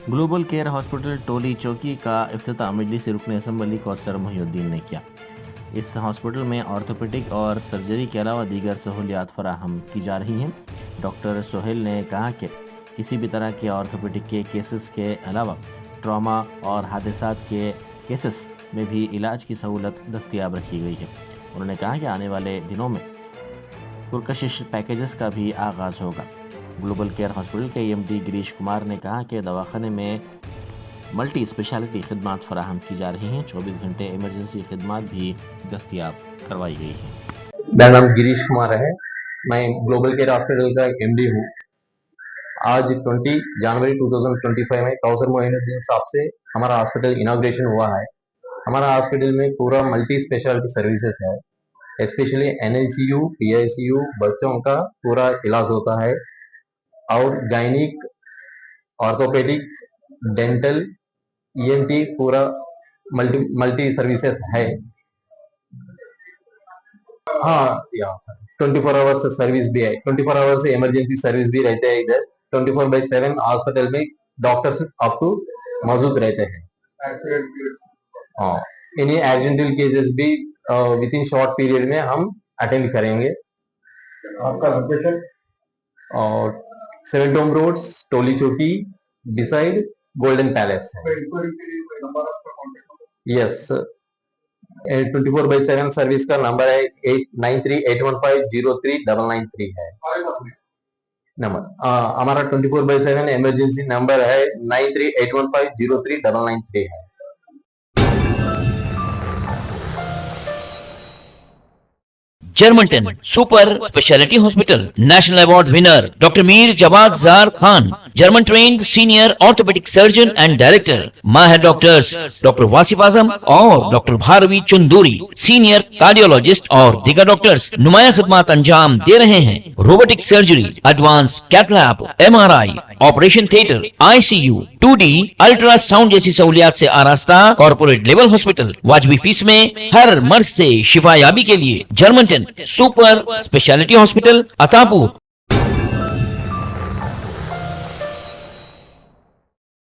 Global care hospital टोली चौकी का इफ्तिताह मजलिस रुकन असम्बली कौसर मोहिउद्दीन ने किया। इस हॉस्पिटल में ऑर्थोपेडिक और सर्जरी के अलावा दीगर सहूलियात फराहम की जा रही हैं। डॉक्टर सोहेल ने कहा कि किसी भी तरह के ऑर्थोपेडिक के केसेस के अलावा ट्रॉमा और हादसात के केसेस में भी इलाज की सहूलत दस्तियाब रखी गई है। उन्होंने कहा कि आने वाले दिनों में पुरकशिश पैकेजेस का भी आगाज़ होगा। ग्लोबल केयर हॉस्पिटल के एमडी गिरीश कुमार ने कहा कि दवाखाने में मल्टी स्पेशलिटी खिदमात फराहम की जा रही हैं। 24 घंटे इमरजेंसी खिदमात भी दस्तियाब करवाई गई हैं। मेरा नाम गिरीश कुमार है। मैं ग्लोबल केयर हॉस्पिटल का एमडी हूँ। आज 20 जनवरी 2025 में कौसर मोइनुद्दीन साहब से हमारा हॉस्पिटल इनॉग्रेशन हुआ है। हमारा हॉस्पिटल में पूरा मल्टी स्पेशलिटी सर्विसेज है। स्पेशली एनआईसीयू, पीआईसीयू, बच्चों का पूरा इलाज होता है और गायनिक, ऑर्थोपेडिक, डेंटल, ईएनटी पूरा मल्टी सर्विसेज है। हाँ, 24 आवर्स सर्विस भी है। 24 आवर्स इमरजेंसी सर्विस भी रहते हैं इधर। 24/7 हॉस्पिटल में डॉक्टर्स आपको मौजूद रहते हैं। हाँ, इन्हीं एक्सीडेंटल केसेस भी विद इन शॉर्ट पीरियड में हम अटेंड करेंगे। आपका लोकेशन और 7 टोम रोड्स, टोली चौकी, डिसाइड गोल्डन पैलेस है। यस, 24/7 सर्विस का नंबर है 893815039993 है नंबर। हमारा 24/7 इमरजेंसी नंबर है 9381503993 है। Germanten super specialty hospital national award winner doctor Mir Jawad Zar Khan, German trained senior orthopedic surgeon and director, माहिर डॉक्टर्स डॉक्टर वासिफ आजम और doctor Bharavi Chanduri, senior cardiologist और दीगर डॉक्टर्स नुमाया खिदमात अंजाम दे रहे हैं। Robotic surgery, advance cath lab, MRI, operation theatre, ICU, 2D ultrasound जैसी सहूलियात से आरास्ता कॉर्पोरेट लेवल हॉस्पिटल। वाजबी फीस में हर मर्ज से शिफायाबी के लिए Germanton super specialty hospital, Attapur.